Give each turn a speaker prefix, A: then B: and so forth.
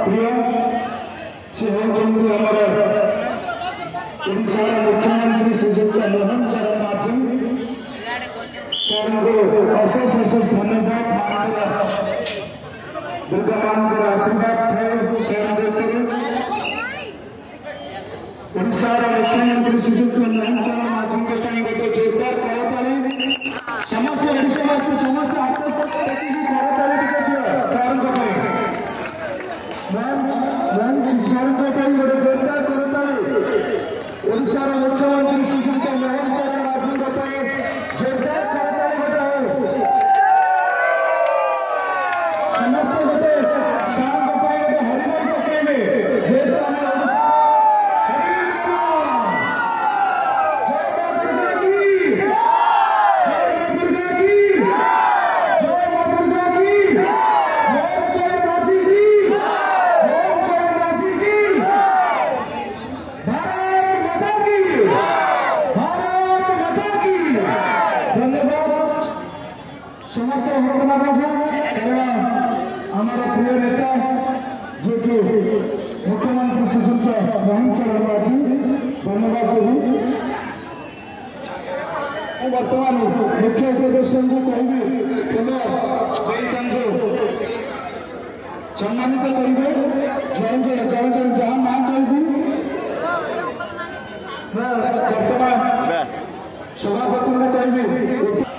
A: प्रिय से होचंदी हमर ओडिशा मुख्यमंत्री श्रीयुक्त मोहन चरण माझी सर को अशेष अशेष धन्यवाद दुर्गा मां आशीर्वाद थे सर ओडिशा मुख्यमंत्री श्रीयुक्त मोहन चरण माझी के गोटे जोरदार करताली समस्त ओडिशावासी समस्त हाथ करताली सर गोटे जोरदार करताली ओडिशा मुख्यमंत्री श्रीयुक्त मोहन चरण माझी जोरदार करताली गोटे समस्त गोटे सर गोटे हरिबोल पकेबे जेहेतु समस्त हमारा प्रिय नेता जो कि मुख्यमंत्री श्रीयुक्त मोहन चरण माझी धन्यवाद देवी वर्तमान मुख्य उपदेष्टा को कहि सम्मानित करेंगे जहाँ नाम कही वर्तमान सभापति को कहि